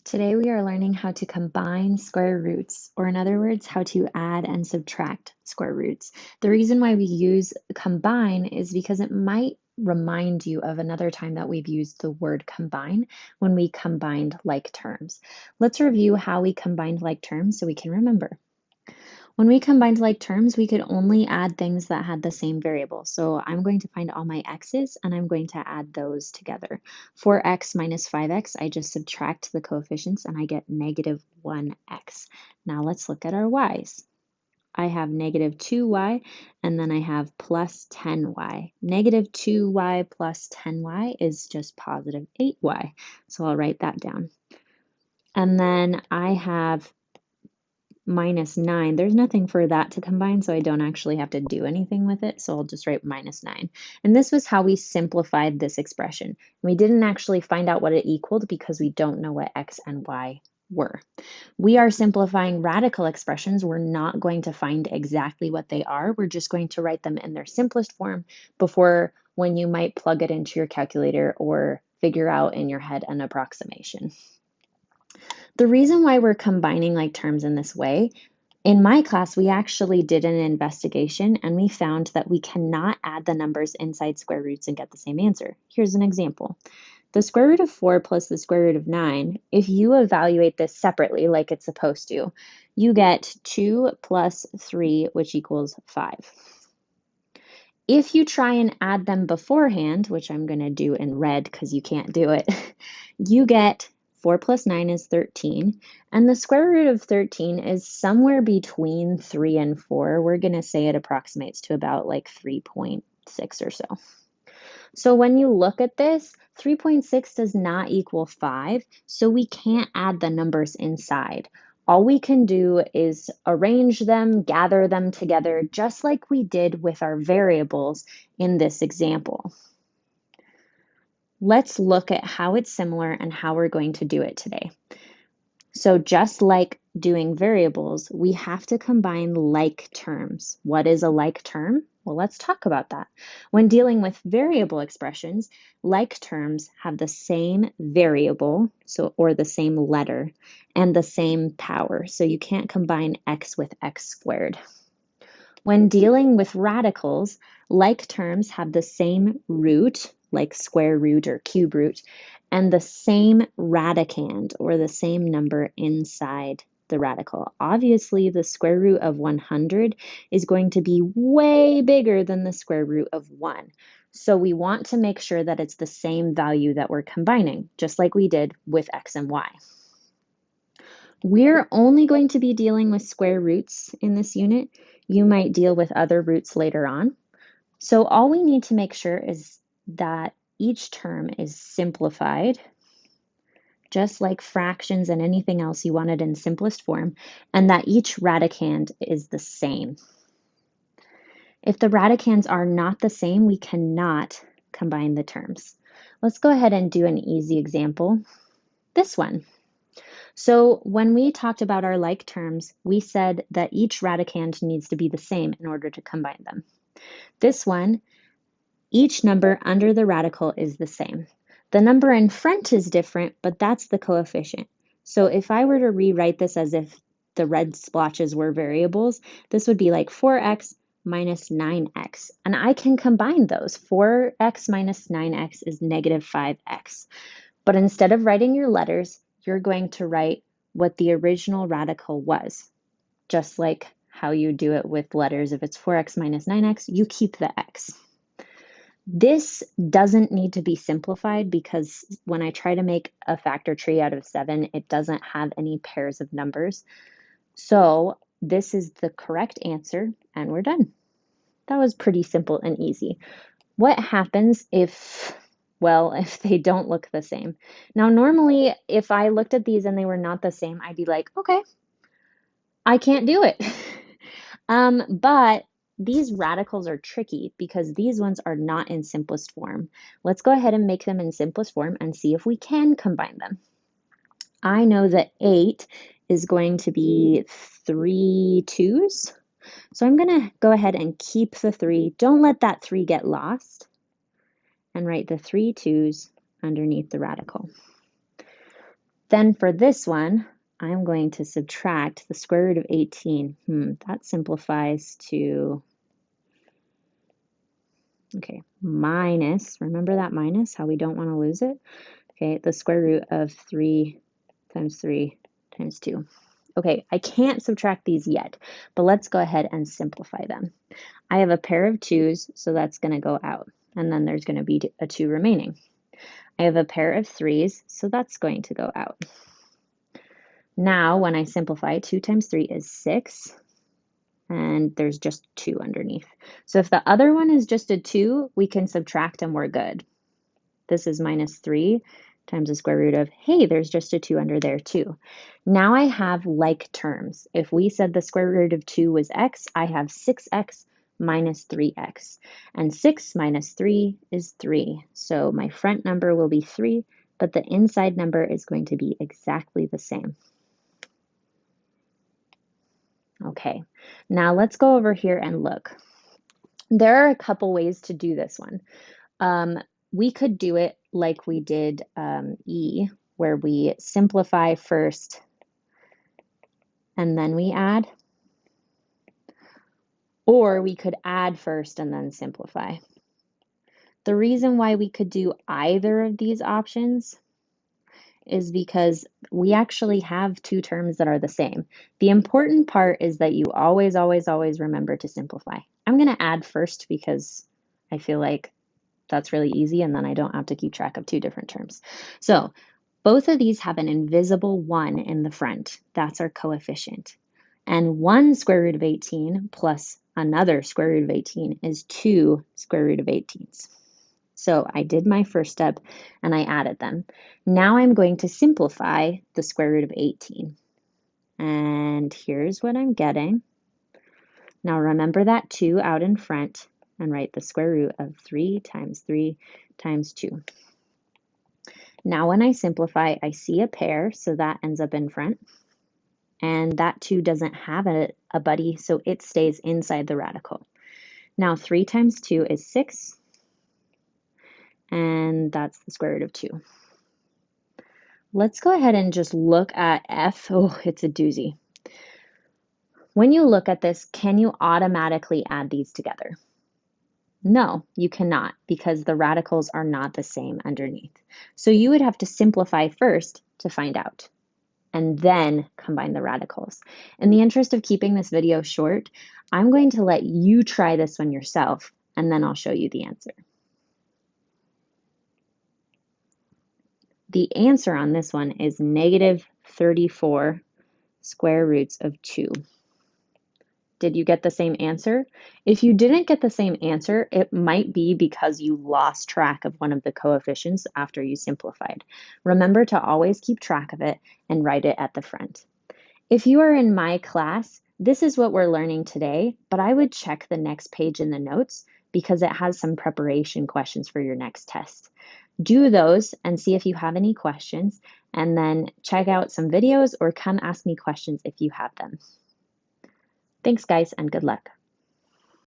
Today we are learning how to combine square roots, or in other words, how to add and subtract square roots. The reason why we use combine is because it might remind you of another time that we've used the word combine when we combined like terms. Let's review how we combined like terms so we can remember. When we combined like terms, we could only add things that had the same variable. So I'm going to find all my x's and I'm going to add those together. For x minus 5x, I just subtract the coefficients and I get negative 1x. Now let's look at our y's. I have negative 2y and then I have plus 10y. Negative 2y plus 10y is just positive 8y. So I'll write that down. And then I have minus 9. There's nothing for that to combine, so I don't actually have to do anything with it. So I'll just write minus 9. And this was how we simplified this expression. We didn't actually find out what it equaled because we don't know what x and y were. We are simplifying radical expressions. We're not going to find exactly what they are. We're just going to write them in their simplest form before when you might plug it into your calculator or figure out in your head an approximation. The reason why we're combining like terms in this way, in my class, we actually did an investigation and we found that we cannot add the numbers inside square roots and get the same answer. Here's an example. The square root of 4 plus the square root of 9, if you evaluate this separately like it's supposed to, you get 2 plus 3, which equals 5. If you try and add them beforehand, which I'm going to do in red because you can't do it, you get 4 plus 9 is 13, and the square root of 13 is somewhere between 3 and 4. We're going to say it approximates to about like 3.6 or so. So when you look at this, 3.6 does not equal 5, so we can't add the numbers inside. All we can do is arrange them, gather them together, just like we did with our variables in this example. Let's look at how it's similar and how we're going to do it today. So just like doing variables, we have to combine like terms. What is a like term? Well, let's talk about that. When dealing with variable expressions, like terms have the same variable, or the same letter, and the same power. So you can't combine x with x squared. When dealing with radicals, like terms have the same root, like square root or cube root, and the same radicand, or the same number inside the radical. Obviously, the square root of 100 is going to be way bigger than the square root of 1. So we want to make sure that it's the same value that we're combining, just like we did with x and y. We're only going to be dealing with square roots in this unit. You might deal with other roots later on. So all we need to make sure is that each term is simplified, just like fractions and anything else you wanted in simplest form, and that each radicand is the same. If the radicands are not the same, we cannot combine the terms. Let's go ahead and do an easy example. This one. So when we talked about our like terms, we said that each radicand needs to be the same in order to combine them. This one, each number under the radical is the same. The number in front is different, but that's the coefficient. So if I were to rewrite this as if the red splotches were variables, this would be like 4x minus 9x. And I can combine those. 4x minus 9x is negative 5x. But instead of writing your letters, you're going to write what the original radical was. Just like how you do it with letters. If it's 4x minus 9x, you keep the x. This doesn't need to be simplified because when I try to make a factor tree out of 7, it doesn't have any pairs of numbers. So this is the correct answer, and we're done. That was pretty simple and easy. What happens if they don't look the same? Now, normally, if I looked at these and they were not the same, I'd be like, okay, I can't do it. But these radicals are tricky because these ones are not in simplest form. Let's go ahead and make them in simplest form and see if we can combine them. I know that 8 is going to be 3 2's. So I'm going to go ahead and keep the 3. Don't let that 3 get lost. And write the 3 2's underneath the radical. Then for this one, I'm going to subtract the square root of 18. That simplifies to, okay, minus, remember that minus, how we don't want to lose it? Okay, the square root of 3 times 3 times 2. Okay, I can't subtract these yet, but let's go ahead and simplify them. I have a pair of 2's, so that's going to go out, and then there's going to be a 2 remaining. I have a pair of 3's, so that's going to go out. Now, when I simplify, 2 times 3 is 6, and there's just 2 underneath. So if the other one is just a 2, we can subtract and we're good. This is minus 3 times the square root of, hey, there's just a 2 under there too. Now I have like terms. If we said the square root of 2 was x, I have 6x minus 3x. And 6 minus 3 is 3. So my front number will be 3, but the inside number is going to be exactly the same. Okay, now let's go over here and look. There are a couple ways to do this one. We could do it like we did E, where we simplify first and then we add. Or we could add first and then simplify. The reason why we could do either of these options is because we actually have two terms that are the same. The important part is that you always, always, always remember to simplify. I'm going to add first because I feel like that's really easy and then I don't have to keep track of two different terms. So both of these have an invisible 1 in the front. That's our coefficient. And 1 square root of 18 plus another square root of 18 is 2 square root of 18s. So I did my first step and I added them. Now I'm going to simplify the square root of 18. And here's what I'm getting. Now remember that 2 out in front and write the square root of 3 times 2. Now when I simplify, I see a pair, so that ends up in front. And that 2 doesn't have a buddy, so it stays inside the radical. Now 3 times 2 is 6. And that's the square root of 2. Let's go ahead and just look at F. Oh, it's a doozy. When you look at this, can you automatically add these together? No, you cannot, because the radicals are not the same underneath. So you would have to simplify first to find out, and then combine the radicals. In the interest of keeping this video short, I'm going to let you try this one yourself, and then I'll show you the answer. The answer on this one is negative 34 square roots of 2. Did you get the same answer? If you didn't get the same answer, it might be because you lost track of one of the coefficients after you simplified. Remember to always keep track of it and write it at the front. If you are in my class, this is what we're learning today, but I would check the next page in the notes because it has some preparation questions for your next test. Do those and see if you have any questions, and then check out some videos or come ask me questions if you have them. Thanks, guys, and good luck.